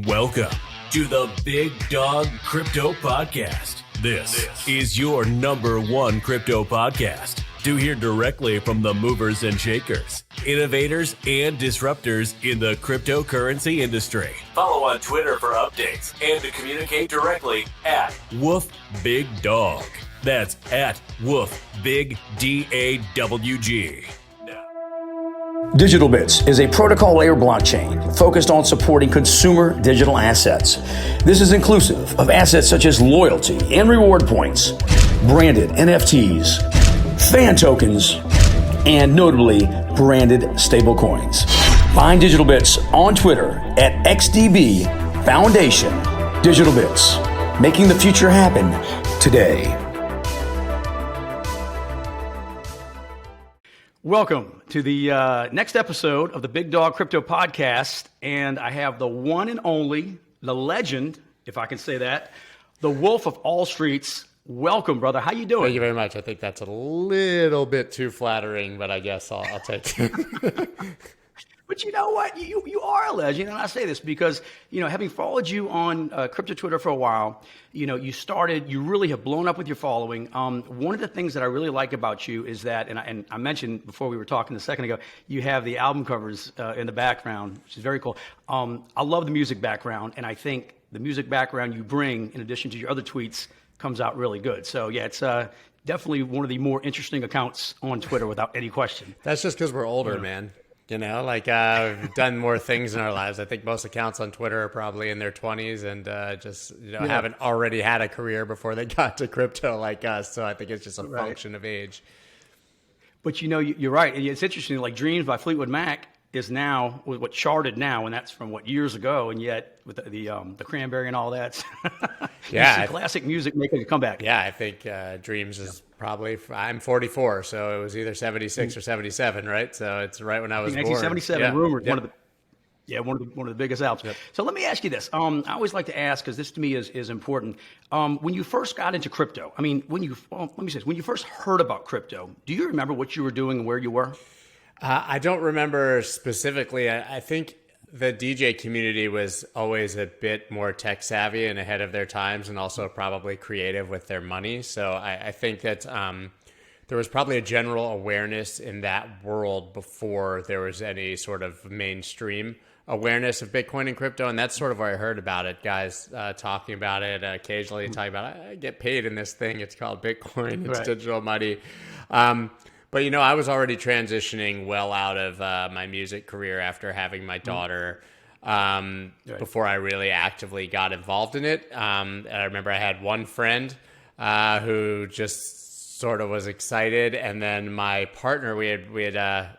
Welcome to the Big Dog Crypto Podcast. This is your number one crypto podcast to hear directly from the movers and shakers, innovators, and disruptors in the cryptocurrency industry. Follow on Twitter for updates and to communicate directly at Woof Big Dog. That's at Woof Big DAWG. Digital Bits is a protocol layer blockchain focused on supporting consumer digital assets. This is inclusive of assets such as loyalty and reward points, branded NFTs, fan tokens, and notably branded stablecoins. Find Digital Bits on Twitter at XDB Foundation. Digital Bits, making the future happen today. Welcome to the next episode of the Big Dog Crypto Podcast, and I have the one and only, the legend, if I can say that, the Wolf of all streets. Welcome, brother. How you doing? Thank you very much. I think that's a little bit too flattering, but I guess I'll take it. But you know what? You are a legend, and I say this because, you know, having followed you on crypto Twitter for a while, you know, you really have blown up with your following. One of the things that I really like about you is that, and I mentioned before we were talking a second ago, you have the album covers in the background, which is very cool. I love the music background, and I think the music background you bring, in addition to your other tweets, comes out really good. So yeah, it's definitely one of the more interesting accounts on Twitter without any question. That's just because we're older, man. You know, like we've done more things in our lives. I think most accounts on Twitter are probably in their 20s and haven't already had a career before they got to crypto like us. So I think it's just a function of age. But you know, you're right. It's interesting. Like Dreams by Fleetwood Mac is now what charted now, and that's from years ago. And yet with the Cranberry and all that, classic music making a comeback. Yeah, I think Dreams is probably. I'm 44, so it was either 76 or 77, right? So it's right when I was born. 1977, rumored one of the biggest albums. Yep. So let me ask you this. I always like to ask because this to me is important. When you first got into crypto, I mean, when you first heard about crypto, do you remember what you were doing and where you were? I don't remember specifically. I think the DJ community was always a bit more tech savvy and ahead of their times, and also probably creative with their money. So I think that there was probably a general awareness in that world before there was any sort of mainstream awareness of Bitcoin and crypto. And that's sort of where I heard about it. Guys talking about it, occasionally talking about it. I get paid in this thing. It's called Bitcoin. It's digital money. But, you know, I was already transitioning well out of my music career after having my daughter before I really actively got involved in it. And I remember I had one friend who just sort of was excited. And then my partner, I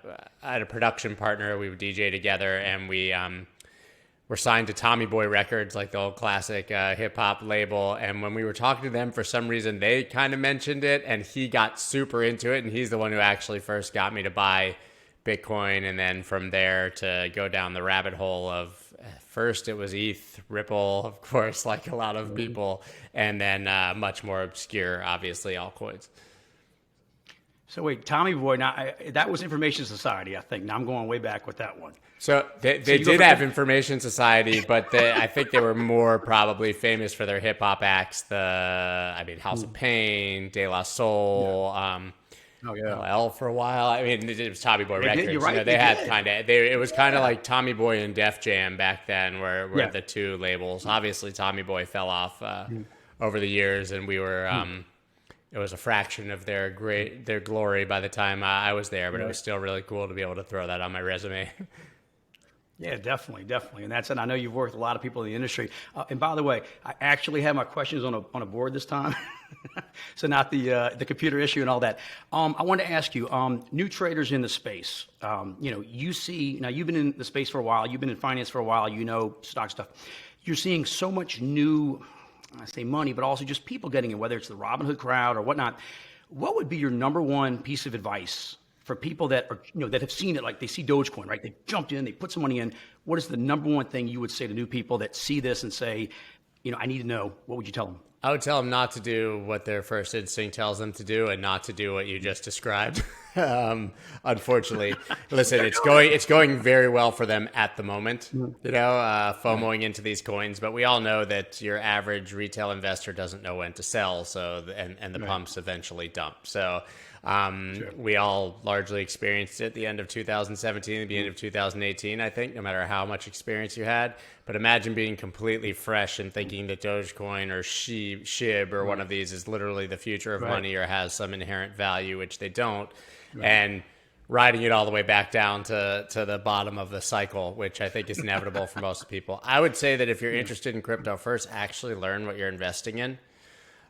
had a production partner. We would DJ together, and we were signed to Tommy Boy Records, like the old classic hip-hop label. And when we were talking to them, for some reason, they kind of mentioned it, and he got super into it. And he's the one who actually first got me to buy Bitcoin. And then from there to go down the rabbit hole of, first it was ETH, Ripple, of course, like a lot of people. And then much more obscure, obviously, altcoins. So wait, Tommy Boy, now that was Information Society, I think. Now I'm going way back with that one. So they did have Information Society, but I think they were more probably famous for their hip hop acts. House of Pain, De La Soul, LL for a while. I mean, it was Tommy Boy Records. You're right. You know, they had it was kind of like Tommy Boy and Def Jam back then, were the two labels. Obviously, Tommy Boy fell off over the years, and we were. It was a fraction of their glory by the time I was there, but it was still really cool to be able to throw that on my resume. Yeah, definitely. And that's it. I know you've worked with a lot of people in the industry. And by the way, I actually have my questions on a board this time. So not the computer issue and all that. I wanted to ask you, new traders in the space, you see, now you've been in the space for a while, you've been in finance for a while, you know, stock stuff. You're seeing so much new, I say money, but also just people getting in, whether it's the Robinhood crowd or whatnot. What would be your number one piece of advice for people that are, that have seen it, like they see Dogecoin, right? They jumped in, they put some money in. What is the number one thing you would say to new people that see this and say, I need to know? What would you tell them? I would tell them not to do what their first instinct tells them to do, and not to do what you just described. Unfortunately, listen, it's going very well for them at the moment. FOMOing into these coins, but we all know that your average retail investor doesn't know when to sell. So and the pumps eventually dump. So we all largely experienced it at the end of 2017, the beginning of 2018. I think, no matter how much experience you had. But imagine being completely fresh and thinking that Dogecoin or SHIB or one of these is literally the future of money or has some inherent value, which they don't, and riding it all the way back down to the bottom of the cycle, which I think is inevitable for most people. I would say that if you're interested in crypto, first actually learn what you're investing in.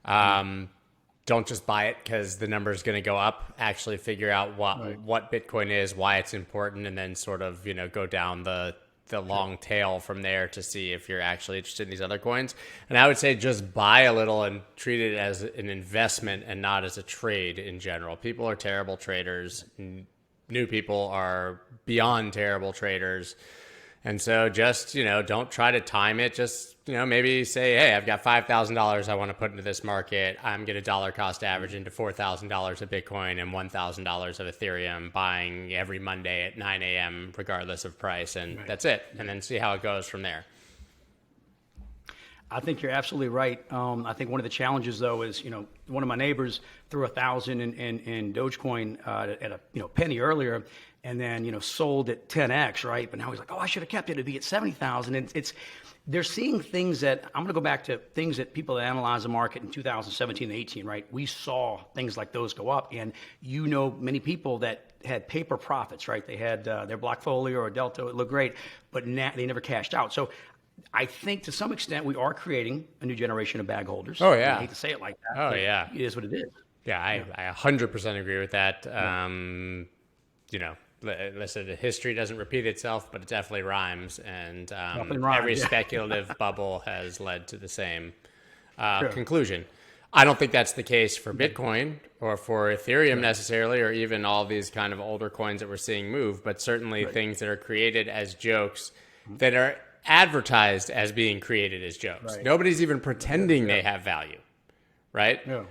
Don't just buy it because the number is going to go up. Actually figure out what Bitcoin is, why it's important, and then sort of go down the long tail from there to see if you're actually interested in these other coins. And I would say just buy a little and treat it as an investment and not as a trade in general. People are terrible traders. New people are beyond terrible traders. And so just, don't try to time it. Just, maybe say, hey, I've got $5,000 I want to put into this market. I'm going to dollar cost average into $4,000 of Bitcoin and $1,000 of Ethereum, buying every Monday at 9 a.m. regardless of price. And that's it. And then see how it goes from there. I think you're absolutely right. I think one of the challenges, though, is, one of my neighbors threw 1,000 in Dogecoin at a penny earlier, and then sold at 10x, right? But now he's like, I should have kept it to be at 70,000. And they're seeing things that I'm going to go back to things that people that analyze the market in 2017 and 18, right? We saw things like those go up, and many people that had paper profits, right? They had their Blockfolio or Delta, it looked great, but they never cashed out. So I think to some extent we are creating a new generation of bag holders. Oh, yeah. I hate to say it like that. Oh, yeah. It is what it is. Yeah, I 100% agree with that. Listen, history doesn't repeat itself, but it definitely rhymes. And every speculative bubble has led to the same conclusion. I don't think that's the case for Bitcoin or for Ethereum necessarily, or even all these kind of older coins that we're seeing move, but certainly things that are created as jokes that are advertised as being created as jokes. Nobody's even pretending they have value. Right? The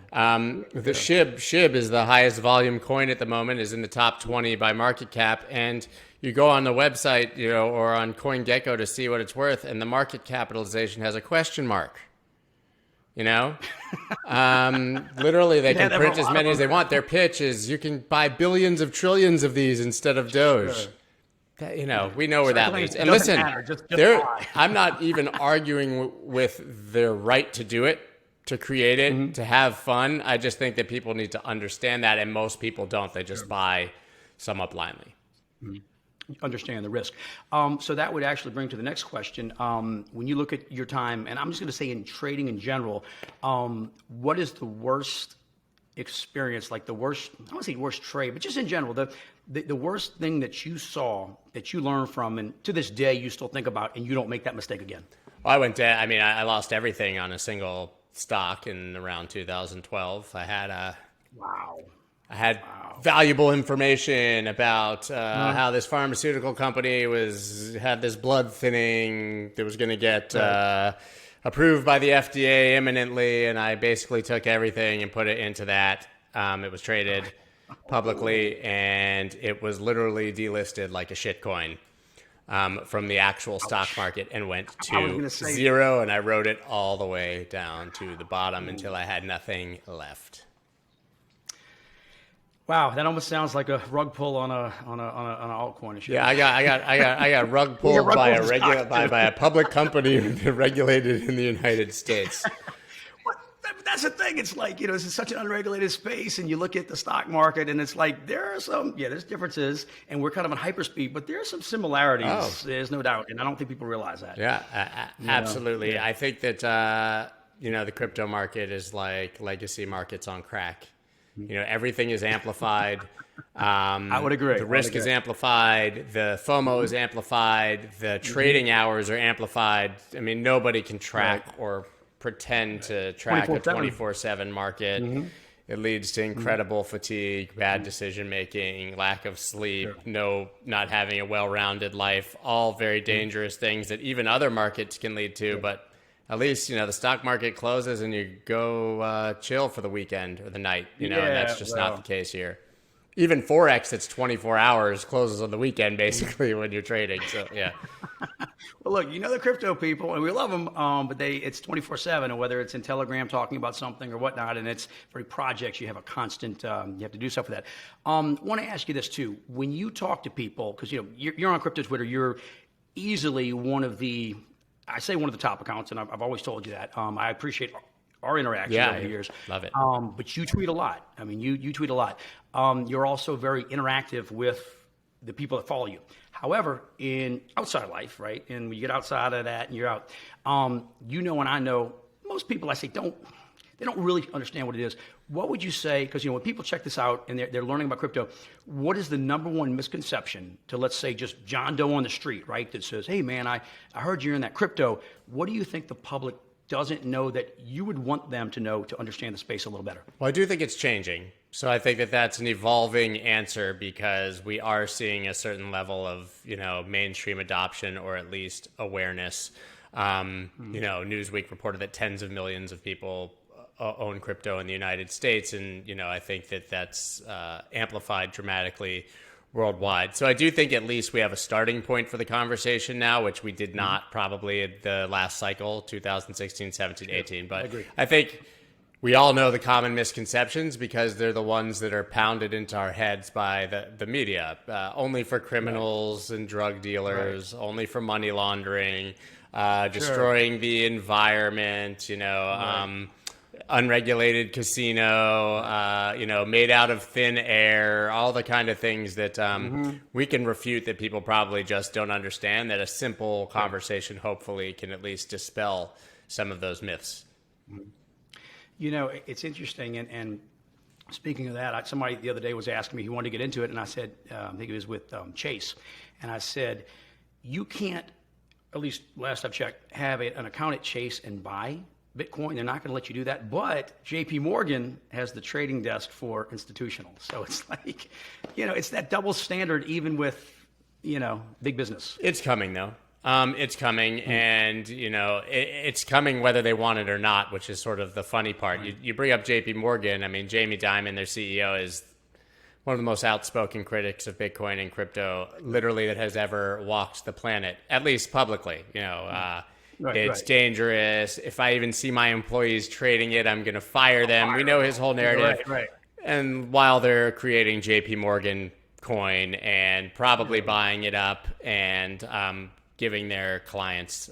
SHIB is the highest volume coin at the moment, is in the top 20 by market cap. And you go on the website, or on CoinGecko to see what it's worth, and the market capitalization has a question mark. Literally, they can print as many as they want. Their pitch is you can buy billions of trillions of these instead of Doge. We know where that leads. And listen, I'm not even arguing with their right to do it, to create it, to have fun. I just think that people need to understand that, and most people don't. They just buy somewhat blindly. Understand the risk. So that would actually bring to the next question. When you look at your time, and I'm just going to say in trading in general, what is the worst experience, like the worst, I don't want to say worst trade, but just in general, the worst thing that you saw, that you learned from, and to this day you still think about, and you don't make that mistake again? Well, I lost everything on a single stock in around 2012. I had valuable information about how this pharmaceutical company had this blood thinning that was going to get approved by the FDA imminently, and I basically took everything and put it into that. It was traded publicly, and it was literally delisted like a shit coin. From the actual stock market, and went to zero, and I rode it all the way down to the bottom until I had nothing left. Wow, that almost sounds like a rug pull on an altcoin issue. Yeah, I got rug pulled by a public company regulated in the United States. That's the thing. It's like, this is such an unregulated space, and you look at the stock market, and it's like there's differences, and we're kind of on hyperspeed, but there are some similarities. Oh. There's no doubt, and I don't think people realize that. Yeah, absolutely. Yeah. I think that the crypto market is like legacy markets on crack. Everything is amplified. I would agree. The risk is amplified. The FOMO is amplified. The trading hours are amplified. Nobody can track or pretend to track a 24/7 market. It leads to incredible fatigue, bad decision making, lack of sleep, not having a well-rounded life, all very dangerous things that even other markets can lead to. But at least, the stock market closes and you go chill for the weekend or the night, and that's just not the case here. Even Forex, that's 24 hours, closes on the weekend, basically, when you're trading. So, yeah. Well, look, the crypto people, and we love them, but it's 24/7, and whether it's in Telegram talking about something or whatnot, and it's for projects, you have a constant, you have to do stuff for that. Want to ask you this, too. When you talk to people, because, you're on crypto Twitter, you're easily one of the top accounts, and I've always told you that. I appreciate our interaction over the years. Love it. But you tweet a lot. I mean, you tweet a lot. You're also very interactive with the people that follow you. However, in outside life, right, and when you get outside of that and you're out, and I know most people, I say, they don't really understand what it is. What would you say, because when people check this out and they're learning about crypto, what is the number one misconception to, let's say, just John Doe on the street, right, that says, hey, man, I heard you're in that crypto. What do you think the public doesn't know that you would want them to know to understand the space a little better? Well, I do think it's changing. So I think that that's an evolving answer because we are seeing a certain level of, mainstream adoption or at least awareness. Newsweek reported that tens of millions of people own crypto in the United States. And, I think that that's amplified dramatically worldwide. So I do think at least we have a starting point for the conversation now, which we did not probably at the last cycle, 2016, 17, 18. But I think we all know the common misconceptions because they're the ones that are pounded into our heads by the media. Only for criminals and drug dealers, only for money laundering, destroying the environment, unregulated casino, made out of thin air, all the kind of things that we can refute that people probably just don't understand, that a simple conversation hopefully can at least dispel some of those myths. It's interesting, and speaking of that, somebody the other day was asking me, he wanted to get into it, and I said, I think it was with Chase, and I said, you can't, at least last I've checked, have an account at Chase and buy Bitcoin. They're not going to let you do that, but JP Morgan has the trading desk for institutional. So it's like, it's that double standard even with, big business. It's coming, though. It's coming, and it's coming whether they want it or not, which is sort of the funny part. You bring up J.P. Morgan. I mean, Jamie Dimon, their CEO, is one of the most outspoken critics of Bitcoin and crypto, literally, that has ever walked the planet, at least publicly. It's dangerous. If I even see my employees trading it, I'm going to fire them. We know his whole narrative. Right. And while they're creating J.P. Morgan coin and probably buying it up and giving their clients,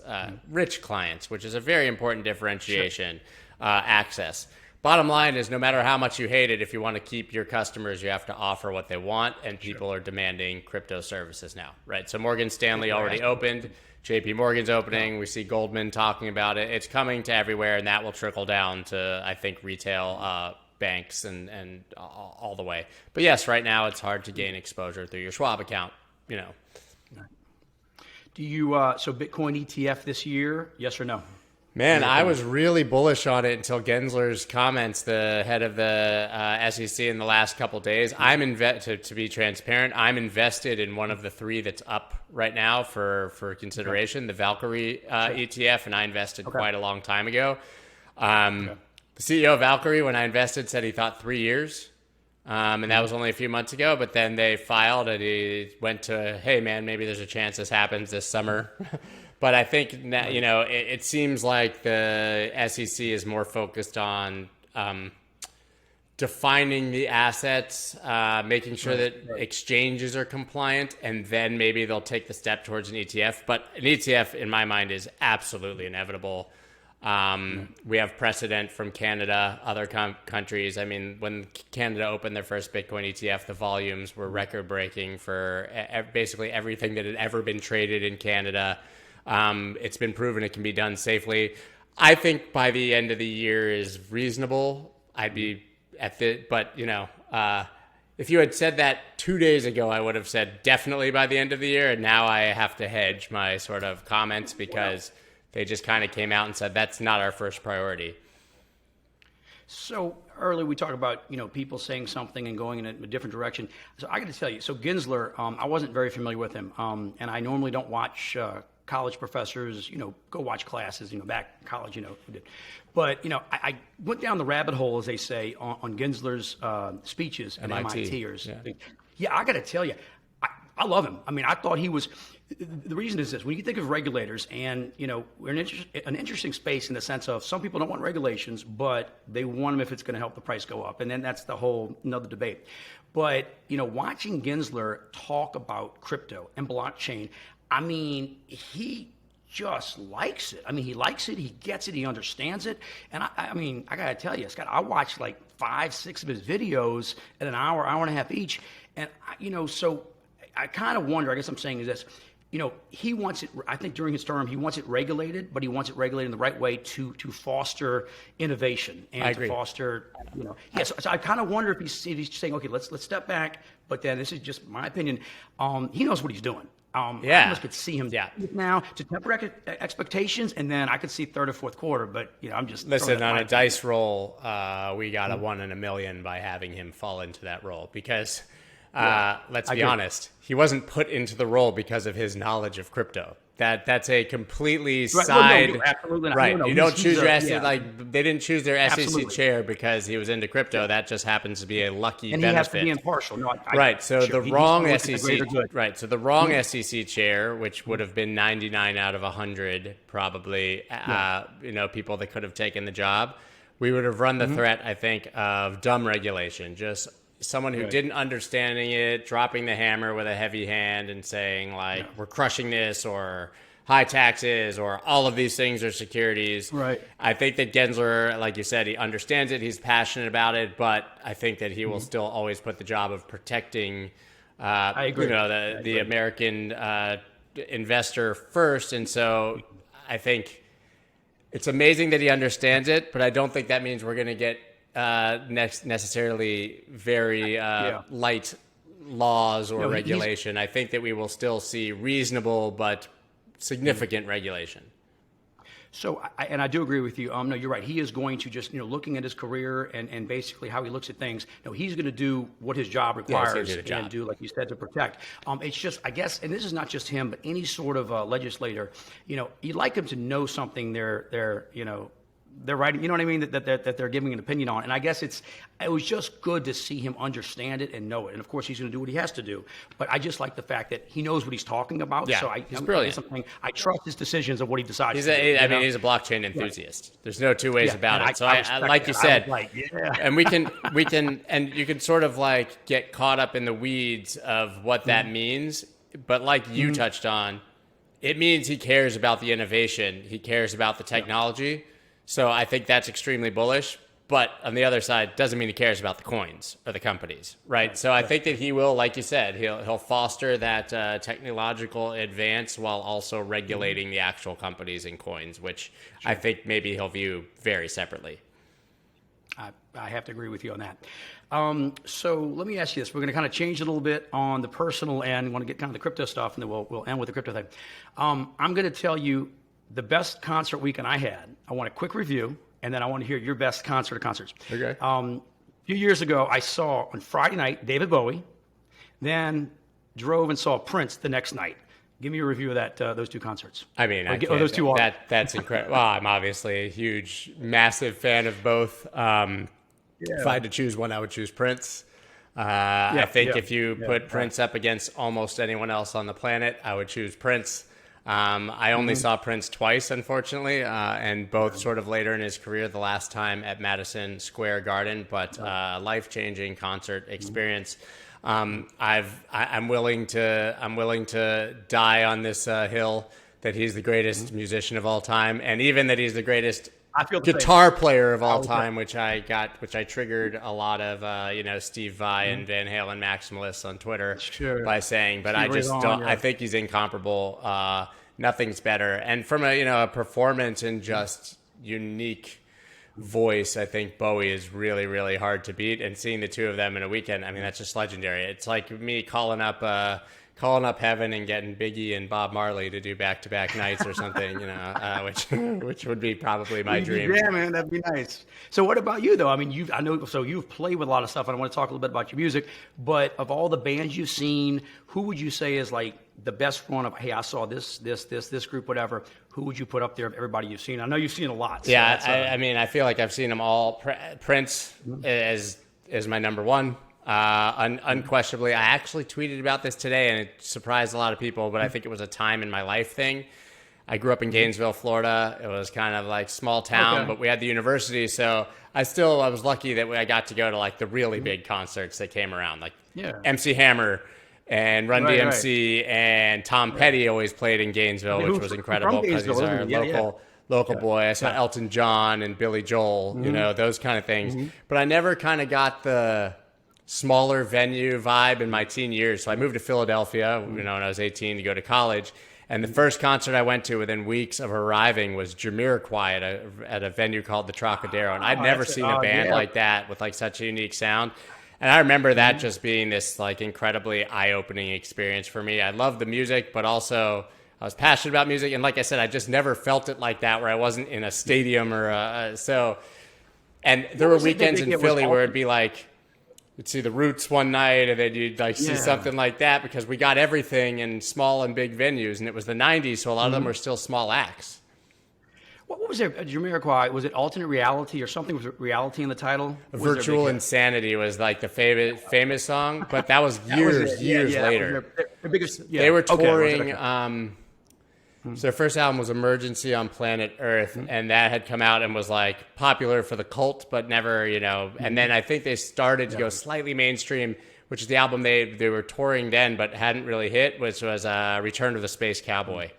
rich clients, which is a very important differentiation, access. Bottom line is, no matter how much you hate it, if you want to keep your customers, you have to offer what they want, and people are demanding crypto services now, right? So Morgan Stanley already opened. JP Morgan's opening. We see Goldman talking about it. It's coming to everywhere, and that will trickle down to, I think, retail banks and all the way. But yes, right now it's hard to gain exposure through your Schwab account, Do you, so Bitcoin ETF this year, yes or no? Man, I was really bullish on it until Gensler's comments, the head of the SEC, in the last couple of days. To be transparent, I'm invested in one of the three that's up right now for consideration, the Valkyrie ETF, and I invested quite a long time ago. The CEO of Valkyrie, when I invested, said he thought 3 years, and that was only a few months ago. But then they filed, and he went to, hey, man, maybe there's a chance this happens this summer. But I think, it seems like the SEC is more focused on defining the assets, making sure that exchanges are compliant, and then maybe they'll take the step towards an ETF. But an ETF, in my mind, is absolutely inevitable. We have precedent from Canada, other countries. I mean, when Canada opened their first Bitcoin ETF, the volumes were record-breaking for basically everything that had ever been traded in Canada. It's been proven it can be done safely. I think by the end of the year is reasonable. I'd be but if you had said that 2 days ago, I would have said definitely by the end of the year. And now I have to hedge my sort of comments because they just kind of came out and said that's not our first priority. So earlier we talked about, people saying something and going in a different direction. So I got to tell you, so Gensler, I wasn't very familiar with him. And I normally don't watch college professors, go watch classes, back in college, who did. But, I went down the rabbit hole, as they say, on Gensler's speeches at MITers. Yeah, I got to tell you, I love him. I mean, I thought he was. The reason is this: when you think of regulators, and we're in an interesting space in the sense of some people don't want regulations, but they want them if it's going to help the price go up, and then that's the whole another debate. But watching Gensler talk about crypto and blockchain, I mean, he just likes it. I mean, he likes it, he gets it, he understands it, and I mean, I gotta tell you, Scott, I watched like 5-6 of his videos at an hour and a half each, and so I kind of wonder. I guess I'm saying is this. He wants it, I think during his term, he wants it regulated, but he wants it regulated in the right way to foster innovation and to foster, So I kind of wonder if he's saying, okay, let's step back, but then this is just my opinion. He knows what he's doing. I almost could see him now to temper expectations, and then I could see third or fourth quarter, but I'm just listen on a dice roll. We got a 1 in a million by having him fall into that role because. Let's be honest. He wasn't put into the role because of his knowledge of crypto. That's a completely side. Well, no, absolutely not. Right. No, you don't choose your SEC they didn't choose their SEC chair because he was into crypto. That just happens to be a lucky and benefit. He has to be impartial. No, right. So the wrong SEC. Right. So the wrong SEC chair, which would have been 99 out of 100, probably. People that could have taken the job. We would have run the threat, I think, of dumb regulation. Just someone who didn't understand it, dropping the hammer with a heavy hand and saying we're crushing this, or high taxes, or all of these things are securities. Right. I think that Gensler, like you said, he understands it. He's passionate about it, but I think that he will still always put the job of protecting, I agree. The American investor first. And so I think it's amazing that he understands it, but I don't think that means we're going to get necessarily very light laws or regulation. I think that we will still see reasonable but significant regulation. So, I do agree with you. No, you're right. He is going to just, looking at his career and basically how he looks at things, he's going to do what his job requires and do, like you said, to protect. It's just, I guess, and this is not just him, but any sort of legislator, you'd like him to know something they're writing, you know what I mean, that they're giving an opinion on. And I guess it was just good to see him understand it and know it. And of course, he's going to do what he has to do. But I just like the fact that he knows what he's talking about. Yeah, so he's brilliant. I trust his decisions of what he decides he's to do. He's a blockchain enthusiast. Yeah. There's no two ways about it. So I like you said, and we can, and you can sort of get caught up in the weeds of what that means. But like you touched on, it means he cares about the innovation. He cares about the technology. So I think that's extremely bullish. But on the other side, doesn't mean he cares about the coins or the companies, right? So I think that he will, like you said, he'll foster that technological advance while also regulating the actual companies and coins, which I think maybe he'll view very separately. I have to agree with you on that. So let me ask you this. We're going to kind of change it a little bit on the personal end. We want to get kind of the crypto stuff, and then we'll end with the crypto thing. I'm going to tell you the best concert weekend I had. I want a quick review, and then I want to hear your best concert or concerts. Okay. A few years ago, I saw on Friday night David Bowie, then drove and saw Prince the next night. Give me a review of that those two concerts. I mean, those two are. That's incredible. Well, I'm obviously a huge, massive fan of both. If I had to choose one, I would choose Prince. I think if you put Prince up against almost anyone else on the planet, I would choose Prince. I only saw Prince twice, unfortunately, and both sort of later in his career, the last time at Madison Square Garden, but life-changing concert experience. I'm willing to die on this hill that he's the greatest musician of all time, and even that he's the greatest guitar player of all time, which I triggered a lot of Steve Vai and Van Halen Maximalists on Twitter by saying, but I just don't. I think he's incomparable. Nothing's better. And from a performance and just unique voice, I think Bowie is really, really hard to beat. And seeing the two of them in a weekend, I mean, that's just legendary. It's like me calling up Heaven and getting Biggie and Bob Marley to do back-to-back nights or something, which would be probably my dream. Yeah, man, that'd be nice. So what about you, though? I mean, you've played with a lot of stuff, and I want to talk a little bit about your music, but of all the bands you've seen, who would you say is like the best one of, hey, I saw this group, whatever. Who would you put up there of everybody you've seen? I know you've seen a lot. So yeah, I mean, I feel like I've seen them all. Prince is my number one. Unquestionably. I actually tweeted about this today, and it surprised a lot of people, but I think it was a time in my life thing. I grew up in Gainesville, Florida. It was kind of like small town, but we had the university, so I was lucky that I got to go to like the really big concerts that came around, like MC Hammer and Run DMC and Tom Petty always played in Gainesville, which was incredible because he's our local boy. I saw Elton John and Billy Joel, you know, those kind of things. But I never kind of got the smaller venue vibe in my teen years. So I moved to Philadelphia, you know, when I was 18 to go to college. And the first concert I went to within weeks of arriving was Jamiroquai at a venue called the Trocadero. And I'd never seen a band like that with like such a unique sound. And I remember that just being this like incredibly eye-opening experience for me. I loved the music, but also I was passionate about music. And like I said, I just never felt it like that where I wasn't in a stadium or so. And there were weekends in Philly where it'd be like, you'd see the Roots one night, and then you'd like see something like that because we got everything in small and big venues, and it was the 90s, so a lot of them were still small acts. What was there? Jamiroquai, was it Alternate Reality or something? Was it Reality in the title? Virtual Insanity was like the famous song, but that was years later. Their biggest, They were touring. So their first album was Emergency on Planet Earth, and that had come out and was like popular for the cult, but never, you know. And then I think they started to go slightly mainstream, which is the album they were touring then, but hadn't really hit, which was Return of the Space Cowboy.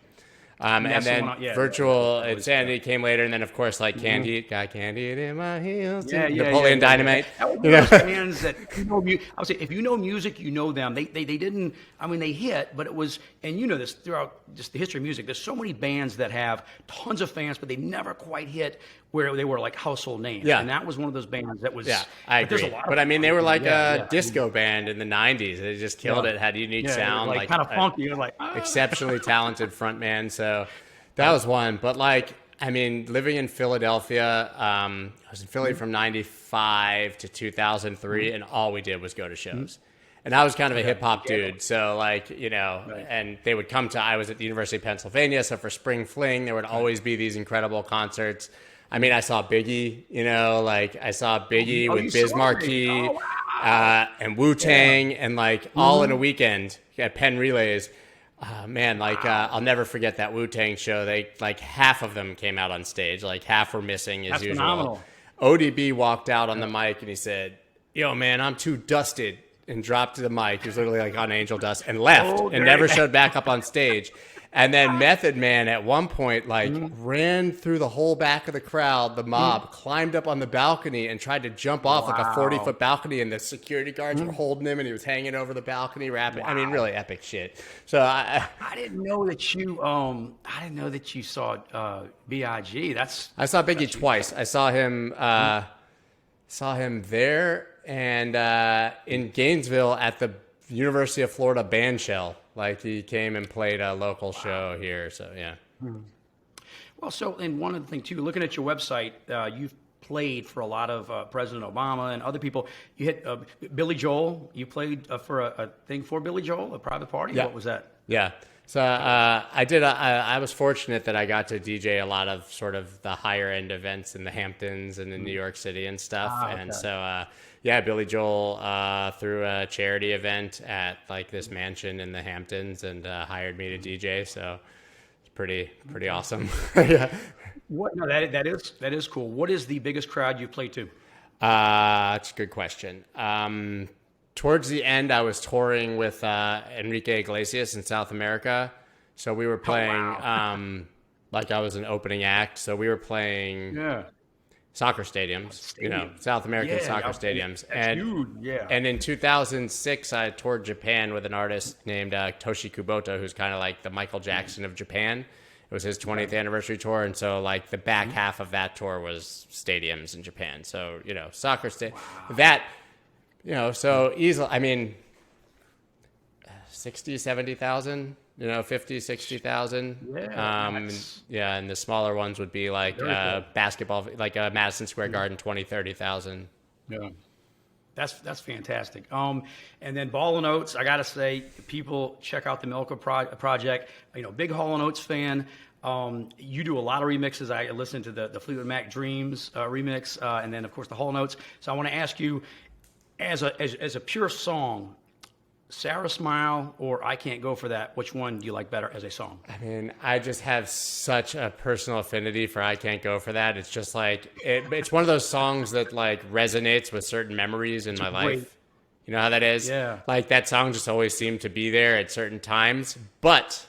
And then Virtual Insanity came later, and then of course like Canned Heat, got Canned Heat in my heels, Napoleon Dynamite. Those bands that I would say if you know music, you know them. They didn't. I mean, they hit, but it was, and you know this throughout just the history of music. There's so many bands that have tons of fans, but they never quite hit where they were like household names. Yeah. And that was one of those bands that was. Yeah, I agree. But I mean, they were like a disco band in the '90s. They just killed it. Had a unique sound, like kind of funky. You're like exceptionally talented frontman. So that was one. But like, I mean, living in Philadelphia, I was in Philly from '95 to 2003, and all we did was go to shows. And I was kind of a hip hop dude, so like, you know, and they would come to. I was at the University of Pennsylvania, so for Spring Fling, there would always be these incredible concerts. I mean, I saw Biggie, you know, like I saw Biggie with Biz Markie and Wu-Tang and like all in a weekend at Penn Relays. Man, like I'll never forget that Wu-Tang show. They like half of them came out on stage, like half were missing as usual. Phenomenal. ODB walked out on the mic and he said, "Yo, man, I'm too dusted," and dropped to the mic. He was literally like on angel dust and left and never showed back up on stage. And then Method Man at one point like ran through the whole back of the crowd, the mob, climbed up on the balcony and tried to jump off like a 40-foot balcony, and the security guards were holding him and he was hanging over the balcony rapping. I mean, really epic shit. So I didn't know that you saw B.I.G. I saw Biggie twice. I saw him there and in Gainesville at the University of Florida band shell. Like he came and played a local show here, so yeah. Well, so and one other thing too, looking at your website, you've played for a lot of President Obama and other people. You hit Billy Joel. You played for a thing for Billy Joel, a private party. Yeah. What was that? Yeah. So I did. I was fortunate that I got to DJ a lot of sort of the higher end events in the Hamptons and in New York City and stuff. And so yeah, Billy Joel threw a charity event at like this mansion in the Hamptons and hired me to DJ. So it's pretty awesome. Yeah. What? No, that is cool. What is the biggest crowd you've played to? That's a good question. Towards the end, I was touring with Enrique Iglesias in South America. So we were playing, like I was an opening act. So we were playing soccer stadiums, you know, South American soccer stadiums. That's huge, And in 2006, I toured Japan with an artist named Toshi Kubota, who's kind of like the Michael Jackson of Japan. It was his 20th anniversary tour. And so like the back half of that tour was stadiums in Japan. So, you know, soccer that... You know, so easily, I mean, 60, 70,000, you know, 50, 60,000. Yeah. And the smaller ones would be like basketball, like Madison Square Garden, 20, 30,000. Yeah. That's fantastic. And then Ball and Oates, I gotta say, people check out the Melker project. Big Hall and Oates fan. You do a lot of remixes. I listened to the Fleetwood Mac Dreams remix, and then of course the Hall and Oates. So I want to ask you, as a pure song, Sarah Smile or I Can't Go For That, which one do you like better as a song? I mean, I just have such a personal affinity for I Can't Go For That. It's just like, it's one of those songs that like resonates with certain memories in my life. You know how that is? Yeah. Like that song just always seemed to be there at certain times. But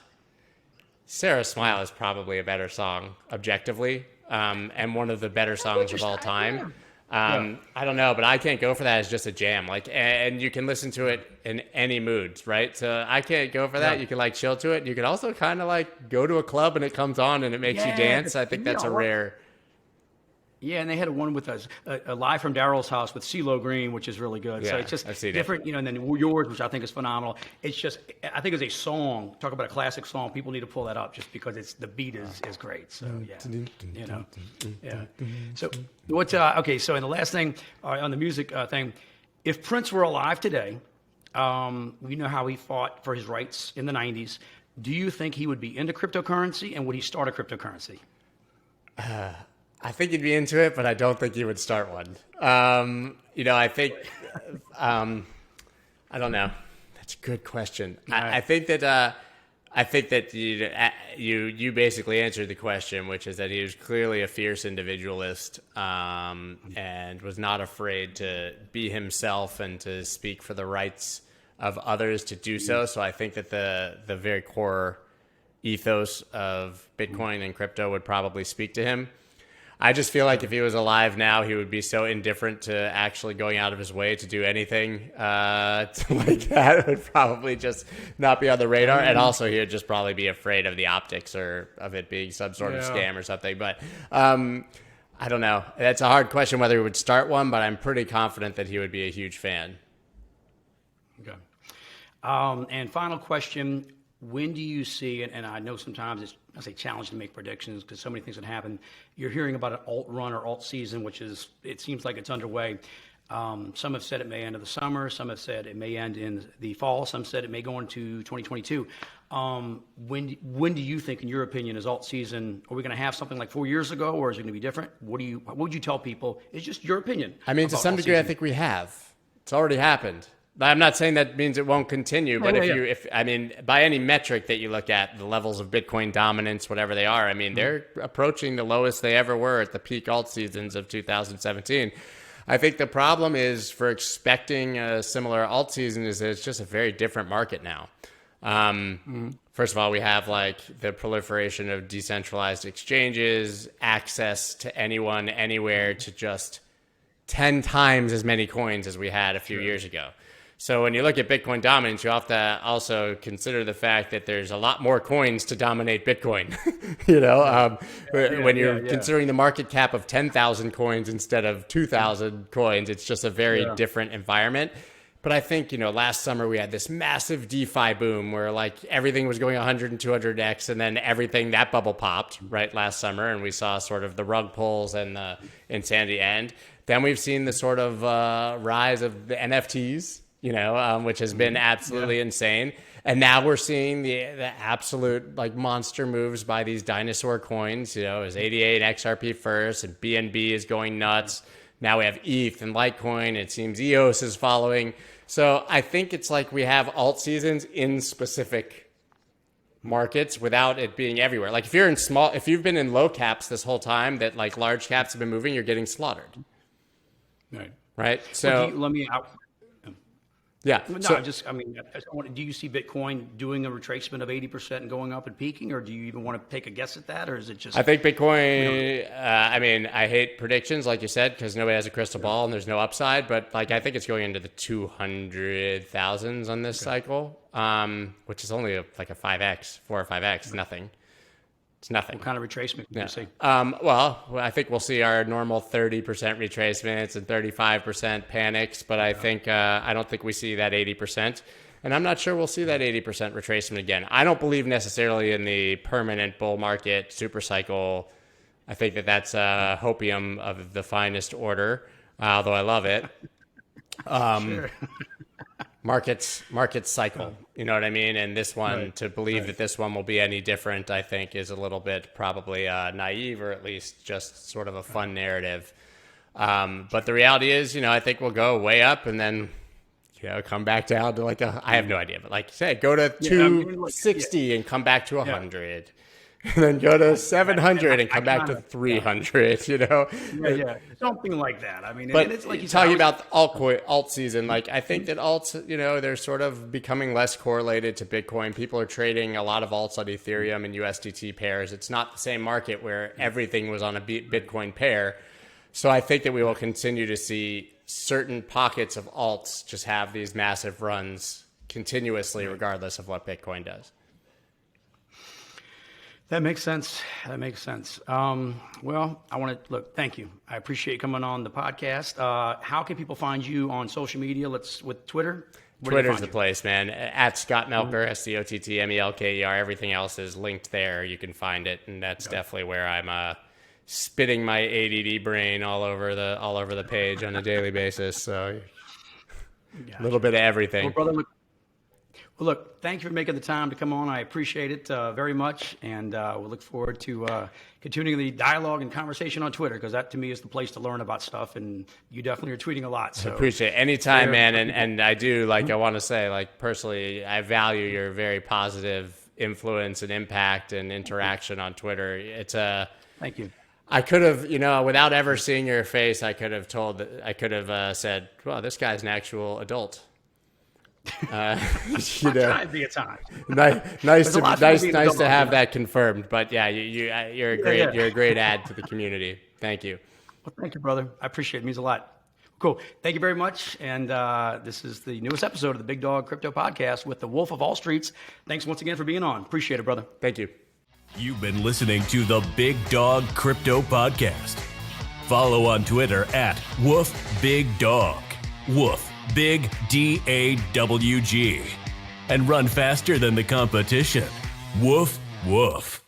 Sarah Smile is probably a better song, objectively, and one of the better songs of all time. I don't know, but I Can't Go For That is just a jam. Like, and you can listen to it in any moods, right? So I Can't Go For That. Yeah. You can like chill to it. You can also kind of like go to a club and it comes on and it makes you dance. I think that's a rare. Yeah, and they had one with us, live from Daryl's house with CeeLo Green, which is really good. Yeah, so it's just I've seen different, and then yours, which I think is phenomenal. It's just, I think as a song, talk about a classic song, people need to pull that up just because the beat is great. So yeah. So what's okay? So and the last thing on the music thing, if Prince were alive today, we know how he fought for his rights in the '90s. Do you think he would be into cryptocurrency, and would he start a cryptocurrency? I think he'd be into it, but I don't think he would start one. I think, I don't know. That's a good question. I think that you basically answered the question, which is that he was clearly a fierce individualist, and was not afraid to be himself and to speak for the rights of others to do so. So I think that the very core ethos of Bitcoin and crypto would probably speak to him. I just feel like if he was alive now, he would be so indifferent to actually going out of his way to do anything like that. It would probably just not be on the radar. And also he would just probably be afraid of the optics or of it being some sort of scam or something. But I don't know. That's a hard question whether he would start one, but I'm pretty confident that he would be a huge fan. Okay. And final question. When do you see, and I know sometimes it's, I say challenge to make predictions because so many things can happen. You're hearing about an alt run or alt season, it seems like it's underway. Some have said it may end in the summer. Some have said it may end in the fall. Some said it may go into 2022. When do you think, in your opinion, is alt season? Are we going to have something like 4 years ago, or is it going to be different? What would you tell people? It's just your opinion. I mean, to some degree, I think we have. It's already happened. I'm not saying that means it won't continue, but if by any metric that you look at, the levels of Bitcoin dominance, whatever they are, I mean, they're approaching the lowest they ever were at the peak alt seasons of 2017. I think the problem is for expecting a similar alt season is that it's just a very different market now. First of all, we have like the proliferation of decentralized exchanges, access to anyone, anywhere to just 10 times as many coins as we had a few years ago. So when you look at Bitcoin dominance, you have to also consider the fact that there's a lot more coins to dominate Bitcoin. When you're considering the market cap of 10,000 coins instead of 2,000 coins, it's just a very different environment. But I think, last summer we had this massive DeFi boom where like everything was going 100 and 200x, and then that bubble popped right last summer, and we saw sort of the rug pulls and the insanity end. Then we've seen the sort of rise of the NFTs, which has been absolutely insane. And now we're seeing the absolute like monster moves by these dinosaur coins. As 88 XRP first, and BNB is going nuts. Now we have ETH and Litecoin. It seems EOS is following. So I think it's like we have alt seasons in specific markets without it being everywhere. Like if you've been in low caps this whole time that like large caps have been moving, you're getting slaughtered. Right. So let me out. Yeah. No, do you see Bitcoin doing a retracement of 80% and going up and peaking, or do you even want to take a guess at that, or is it just? I think Bitcoin. I hate predictions, like you said, because nobody has a crystal ball and there's no upside. But like, I think it's going into the 200,000s on this cycle, which is only like a 5x, 4 or 5x, nothing. It's nothing. What kind of retracement do you see? Well, I think we'll see our normal 30% retracements and 35% panics, but I don't think we see that 80%. And I'm not sure we'll see that 80% retracement again. I don't believe necessarily in the permanent bull market super cycle. I think that's hopium of the finest order, although I love it. Sure. Markets cycle, you know what I mean? And this one, to believe that this one will be any different, I think is a little bit probably naive, or at least just sort of a fun narrative. But the reality is, I think we'll go way up and then, come back down to like I have no idea, but like say, go to 260 and come back to 100. And then go to 700 and come back to 300, Yeah, something like that. I mean, but it's like you're talking about the alt season. Like, I think that alts, they're sort of becoming less correlated to Bitcoin. People are trading a lot of alts on Ethereum and USDT pairs. It's not the same market where everything was on a Bitcoin pair. So I think that we will continue to see certain pockets of alts just have these massive runs continuously, regardless of what Bitcoin does. That makes sense. Well, I want to thank you. I appreciate you coming on the podcast. How can people find you on social media? With Twitter. Twitter's the place, man. At Scott Melker, SCOTTMELKER. Everything else is linked there. You can find it, and that's definitely where I'm spitting my ADD brain all over the page on a daily basis. So a little bit of everything. Well, brother, look, thank you for making the time to come on. I appreciate it very much, and we'll look forward to continuing the dialogue and conversation on Twitter, because that to me is the place to learn about stuff, and you definitely are tweeting a lot. So I appreciate it. Anytime, man, and I do, I want to say, personally, I value your very positive influence and impact and interaction on Twitter. Thank you. I could have, without ever seeing your face, I could have said, well, this guy's an actual adult. Try to be a time. Nice to have that confirmed. But yeah, you're a great add to the community. Thank you. Well, thank you, brother. I appreciate it. It means a lot. Cool. Thank you very much. And this is the newest episode of the Big Dog Crypto Podcast with the Wolf of All Streets. Thanks once again for being on. Appreciate it, brother. Thank you. You've been listening to the Big Dog Crypto Podcast. Follow on Twitter at WoofBigDog. Woof, big DAWG. And run faster than the competition. Woof, woof.